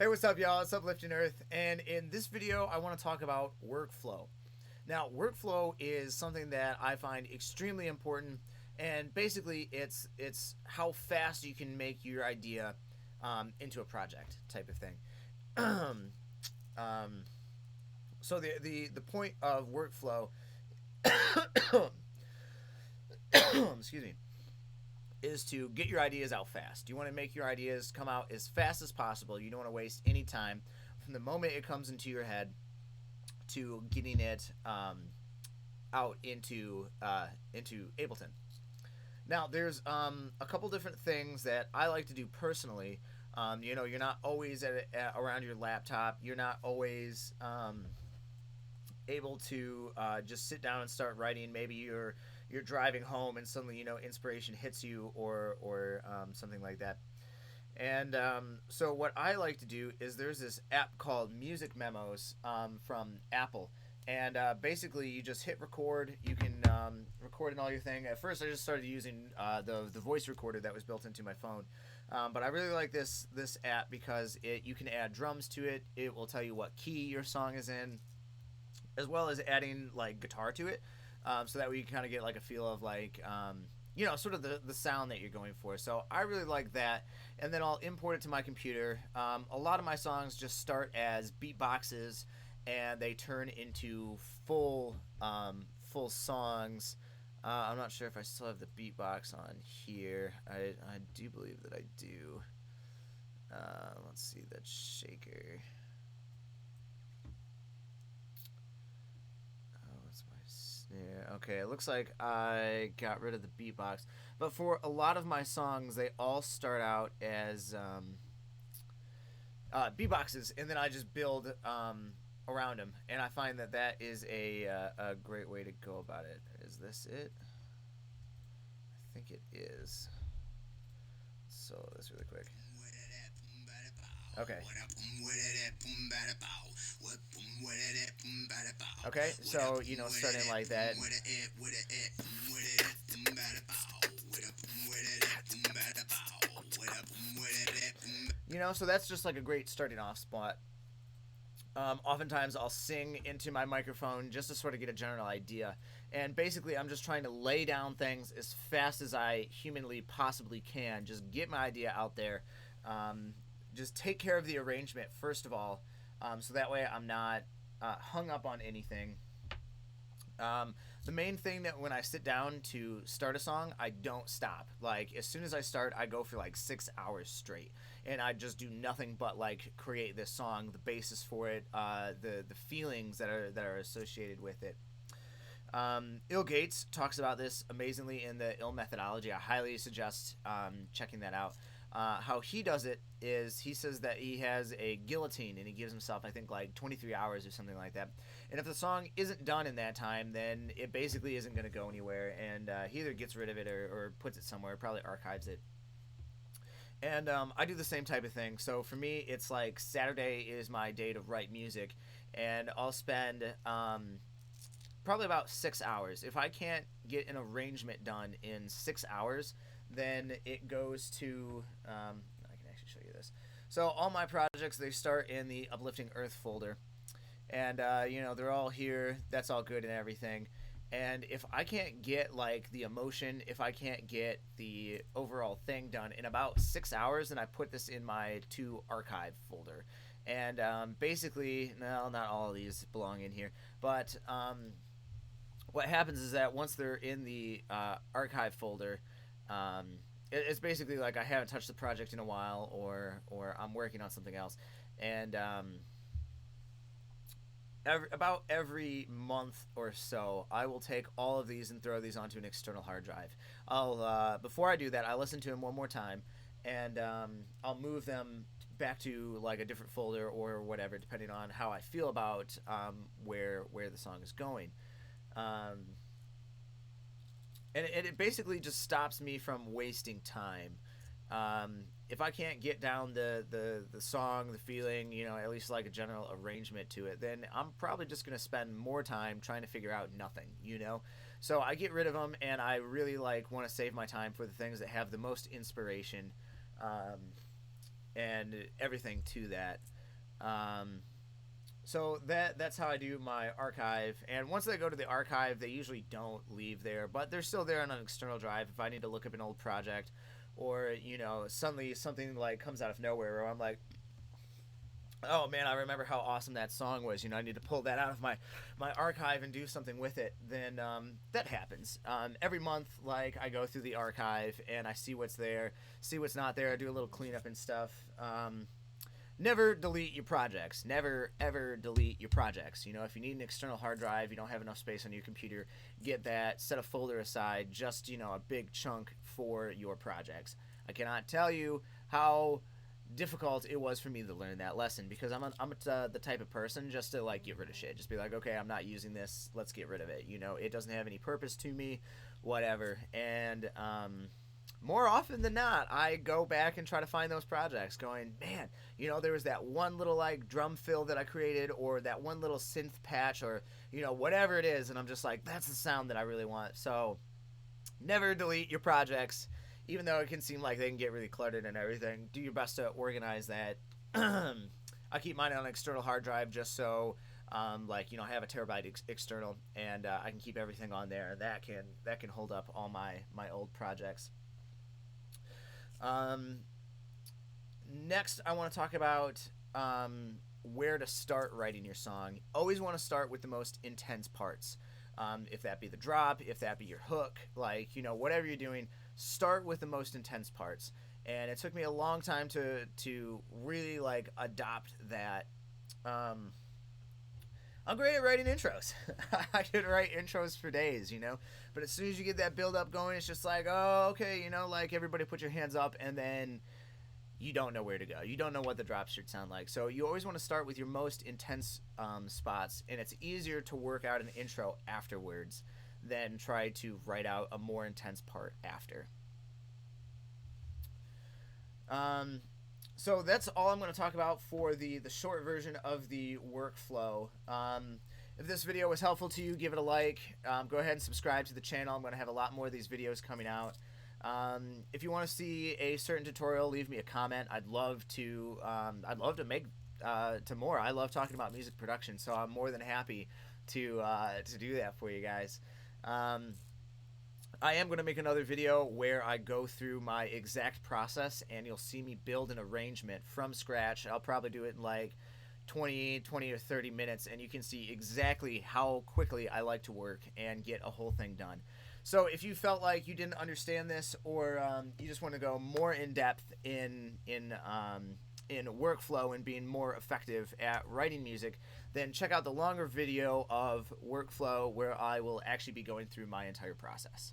Hey, what's up, y'all? It's Uplifting Earth, and in this video, I want to talk about workflow. Now, workflow is something that I find extremely important, and basically, it's how fast you can make your idea into a project type of thing. um, so the point of workflow, excuse me, is to get your ideas out fast. You want to make your ideas come out as fast as possible. You don't want to waste any time from the moment it comes into your head to getting it out into Ableton. Now, there's a couple different things that I like to do personally. You're not always around your laptop. You're not always able to just sit down and start writing. Maybe you're driving home and suddenly inspiration hits you or something like that. And so what I like to do is there's this app called Music Memos from Apple. And basically, you just hit record. You can record in all your thing. At first, I just started using the voice recorder that was built into my phone. But I really like this app because you can add drums to it. It will tell you what key your song is in, as well as adding like guitar to it, so that way you can kind of get like a feel of like sort of the sound that you're going for. So I really like that, and then I'll import it to my computer. A lot of my songs just start as beatboxes, and they turn into full songs. I'm not sure if I still have the beatbox on here. I do believe that I do. Let's see that shaker. Yeah, okay, it looks like I got rid of the beatbox. But for a lot of my songs, they all start out as beatboxes, and then I just build around them. And I find that that is a great way to go about it. Is this it? I think it is. So this really quick. Okay. Okay, so starting like that. So that's just like a great starting off spot. Oftentimes I'll sing into my microphone just to sort of get a general idea. And basically, I'm just trying to lay down things as fast as I humanly possibly can. Just get my idea out there. Just take care of the arrangement first of all, so that way I'm not hung up on anything. The main thing that when I sit down to start a song, I don't stop. Like as soon as I start, I go for like 6 hours straight, and I just do nothing but like create this song, the basis for it, the feelings that are associated with it. Ill Gates talks about this amazingly in the Ill methodology. I highly suggest checking that out. How he does it is he says that he has a guillotine and he gives himself, I think, like 23 hours or something like that. And if the song isn't done in that time, then it basically isn't going to go anywhere. And he either gets rid of it or puts it somewhere, probably archives it. And I do the same type of thing. So for me, it's like Saturday is my day to write music, and I'll spend probably about 6 hours. If I can't get an arrangement done in 6 hours, then it goes to I can actually show you this. So all my projects, they start in the Uplifting Earth folder, and they're all here. That's all good and everything. And if I can't get like the emotion, if I can't get the overall thing done in about 6 hours, then I put this in my to archive folder. And basically, no, not all of these belong in here, but what happens is that once they're in the archive folder, it's basically like I haven't touched the project in a while, or I'm working on something else, and about every month or so, I will take all of these and throw these onto an external hard drive. I'll before I do that, I listen to them one more time, and I'll move them back to like a different folder or whatever, depending on how I feel about where the song is going. And it basically just stops me from wasting time. If I can't get down the song, the feeling, at least like a general arrangement to it, then I'm probably just going to spend more time trying to figure out nothing. So I get rid of them, and I really like want to save my time for the things that have the most inspiration. and everything to that. Um, so that's how I do my archive. And once they go to the archive, they usually don't leave there, but they're still there on an external drive if I need to look up an old project, or suddenly something like comes out of nowhere where I'm like, oh man, I remember how awesome that song was. I need to pull that out of my archive and do something with it. Then that happens. Every month, like, I go through the archive and I see what's there, see what's not there. I do a little cleanup and stuff. Never delete your projects. Never ever delete your projects. If you need an external hard drive, you don't have enough space on your computer, get that. Set a folder aside, just a big chunk for your projects. I cannot tell you how difficult it was for me to learn that lesson, because I'm the type of person just to like get rid of shit. Just be like, okay, I'm not using this. Let's get rid of it. It doesn't have any purpose to me, whatever. And more often than not, I go back and try to find those projects going, man, there was that one little like drum fill that I created, or that one little synth patch, or, whatever it is. And I'm just like, that's the sound that I really want. So never delete your projects, even though it can seem like they can get really cluttered and everything. Do your best to organize that. I keep mine on an external hard drive just so, I have a terabyte external, and I can keep everything on there. That can hold up all my old projects. Next, I want to talk about where to start writing your song. Always want to start with the most intense parts. If that be the drop, if that be your hook, whatever you're doing, start with the most intense parts. And it took me a long time to really like adopt that. I'm great at writing intros. I could write intros for days, but as soon as you get that build up going, it's just like, oh, okay, like everybody put your hands up, and then you don't know where to go. You don't know what the drop should sound like. So you always want to start with your most intense spots, and it's easier to work out an intro afterwards than try to write out a more intense part after. So that's all I'm going to talk about for the short version of the workflow. If this video was helpful to you, give it a like. Go ahead and subscribe to the channel. I'm going to have a lot more of these videos coming out. If you want to see a certain tutorial, leave me a comment. I'd love to make to more. I love talking about music production, so I'm more than happy to do that for you guys. I am going to make another video where I go through my exact process, and you'll see me build an arrangement from scratch. I'll probably do it in like 20 or 30 minutes, and you can see exactly how quickly I like to work and get a whole thing done. So if you felt like you didn't understand this, or you just want to go more in depth in workflow and being more effective at writing music, then check out the longer video of workflow where I will actually be going through my entire process.